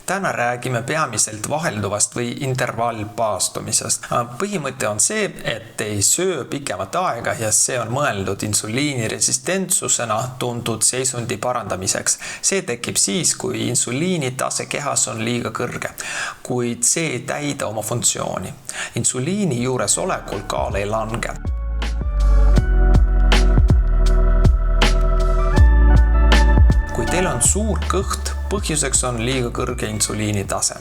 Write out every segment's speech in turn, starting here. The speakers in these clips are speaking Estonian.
Täna räägime peamiselt vahelduvast või intervallpaastumisest. Põhimõte on see, et ei söö pikemat aega ja see on mõeldud insuliiniresistentsusena tuntud seisundi parandamiseks. See tekib siis, kui insuliini tase kehas on liiga kõrge, kuid see ei täida oma funktsiooni. Insuliini juures olekul kaal ei lange. Kui teil on suur kõht, põhjuseks on liiga kõrge insuliini tase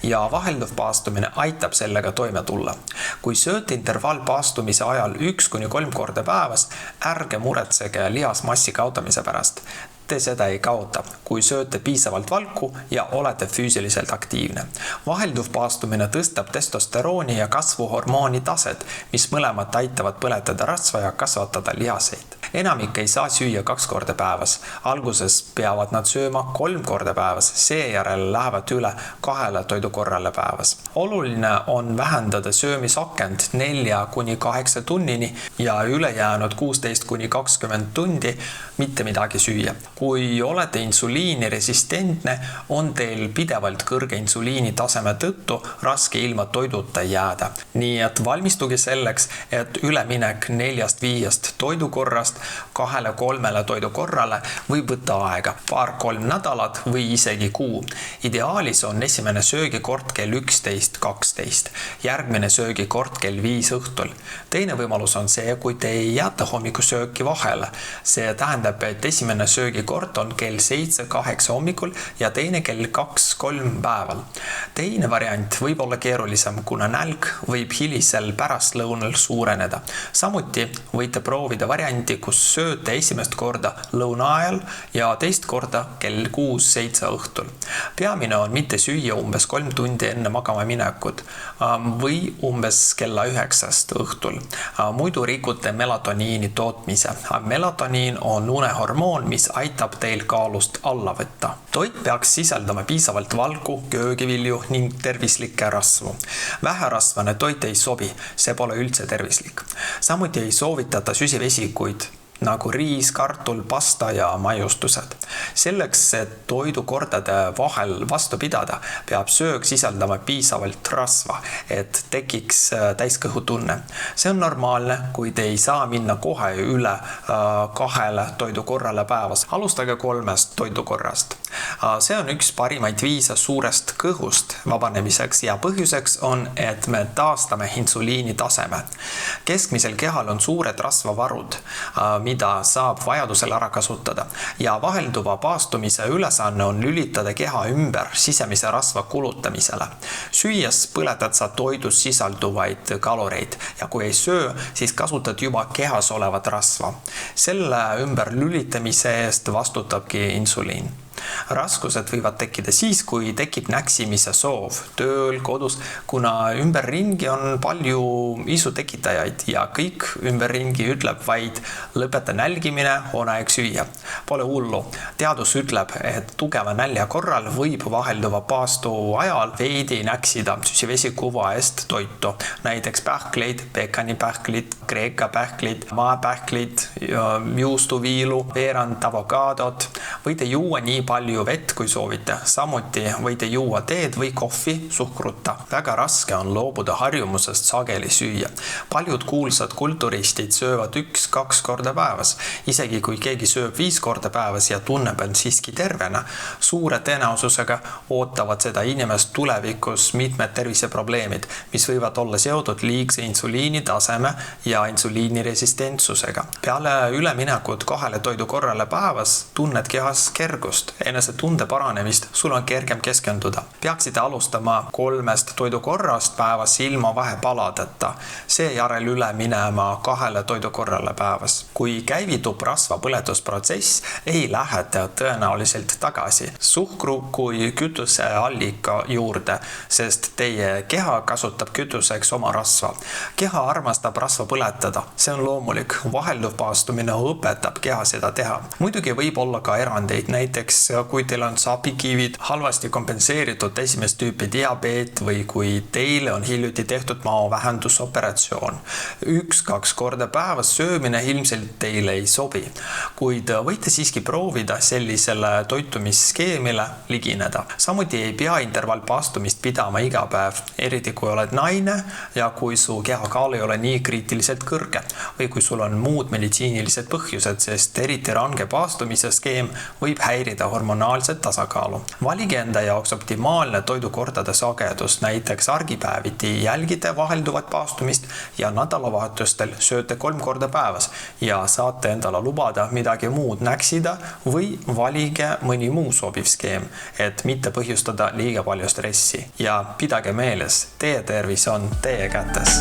ja vahelduv paastumine aitab sellega toime tulla. Kui sööte intervallpaastumise ajal 1-3 korda päevas, ärge muretsege lihasmassi kaotamise pärast. Te seda ei kaota, kui sööte piisavalt valku ja olete füüsiliselt aktiivne. Vahelduv paastumine tõstab testosterooni ja kasvuhormooni taset, mis mõlemad aitavad põletada rasva ja kasvatada lihaseid. Enamik ei saa süüa 2 korda päevas. Alguses peavad nad sööma 3 korda päevas, seejärel lähevad üle 2 toidukorrale päevas. Oluline on vähendada söömisakent 4-8 tunnini ja ülejäänud 16-20 tundi mitte midagi süüa. Kui olete insuliiniresistentne, on teil pidevalt kõrge insuliini taseme tõttu raske ilma toiduta jääda. Nii et valmistuge selleks, et üleminek 4-5 toidukorrast 2-3 toidukorrale võib võtta aega 2-3 nädalat või isegi kuu. Ideaalis on esimene söögikord kell 11-12, järgmine söögikord kell 5 õhtul. Teine võimalus on see, kui te ei jäta hommikusööki vahele. See tähendab, et esimene söögikord on kell 7-8 hommikul ja teine kell 2-3 päeval. Teine variant võib olla keerulisem, kuna nälg võib hilisel pärastlõunal suureneda. Samuti võite proovida varianti, kus sööte esimest korda lõuna ajal ja teist korda kell 6-7 õhtul. Peamine on mitte süüa umbes 3 tundi enne magama minekut või umbes kella 9 õhtul. Muidu rikute melatoniini tootmise. Melatoniin on unehormoon, mis aitab teil kaalust alla võtta. Toit peaks sisaldama piisavalt valku, köögivilju ning tervislikke rasvu. Väherasvane toit ei sobi, see pole üldse tervislik. Samuti ei soovitata süsivesikuid, nagu riis, kartul, pasta ja maiustused. Selleks, et toidukordade vahel vastu pidada, peab söök sisaldama piisavalt rasva, et tekiks täiskõhutunne. See on normaalne, kuid ei saa minna kohe üle 2 toidukorrale päevas. Alustage 3 toidukorrast. See on üks parimaid viise suurest kõhust vabanemiseks ja põhjuseks on, et me taastame insuliini taseme. Keskmisel kehal on suured rasvavarud, mida saab vajadusel ära kasutada ja vahelduva paastumise ülesanne on lülitada keha ümber sisemise rasva kulutamisele. Süües põletad sa toidus sisalduvaid kaloreid ja kui ei söö, siis kasutad juba kehas olevat rasva. Selle ümber lülitamise eest vastutabki insuliin. Raskused võivad tekkida siis, kui tekib näksimise soov tööl, kodus, kuna ümberringi on palju isutekitajaid ja kõik ümberringi ütleb vaid lõpeta nälgimine, on aeg süüa. Pole hullu. Teadus ütleb, et tugeva nälja korral võib vahelduva paastu ajal veidi näksida süsivesikuva eest toitu. Näiteks pähkleid, pekanipähklid, kreeka pähklid, maapähklid, juustuviilu, veerand avokaadot. Võite juua nii palju vett, kui soovite. Samuti võite juua teed või kohvi suhkruta. Väga raske on loobuda harjumusest sageli süüa. Paljud kuulsad kulturistid söövad 1-2 korda päevas. Isegi kui keegi sööb 5 korda päevas ja tunneb end siiski tervena, suure tõenäosusega ootavad seda inimest tulevikus mitmed terviseprobleemid, mis võivad olla seotud liigse insuliini taseme ja insuliiniresistentsusega. Peale üleminekut 2 toidukorrale päevas tunned kehas kergust, enese tunde paranemist, sul on kergem keskenduda. Peaksite alustama 3 toidukorrast päevas ilma vahepaladeta, seejärel üle minema 2 toidukorrale päevas. Kui käivitub rasvapõletusprotsess, ei lähe te tõenäoliselt tagasi suhkru kui kütuseallika juurde, sest teie keha kasutab kütuseks oma rasva. Keha armastab rasva põletada, see on loomulik. Vahelduv paastumine õpetab keha seda teha. Muidugi võib olla ka erandeid, näiteks kui teil on sapikivid, halvasti kompenseeritud esimest tüüpi diabeet või kui teile on hiljuti tehtud maovähendusoperatsioon. 1-2 korda päevas söömine ilmselt teile ei sobi, kuid võite siiski proovida sellisele toitumisskeemile ligineda. Samuti ei pea intervallpaastumist pidama iga päev, eriti kui oled naine ja kui su kehakaal ei ole nii kriitiliselt kõrge või kui sul on muud meditsiinilised põhjused, sest eriti range paastumise skeem võib häirida hormonaalset tasakaalu. Valige enda jaoks optimaalne toidukordade sagedus, näiteks argipäeviti jälgite vahelduvat paastumist ja nädalavahetustel sööte 3 korda päevas ja saate endale lubada midagi muud näksida või valige mõni muu sobiv skeem, et mitte põhjustada liiga palju stressi. Ja pidage meeles, teie tervis on teie kätes.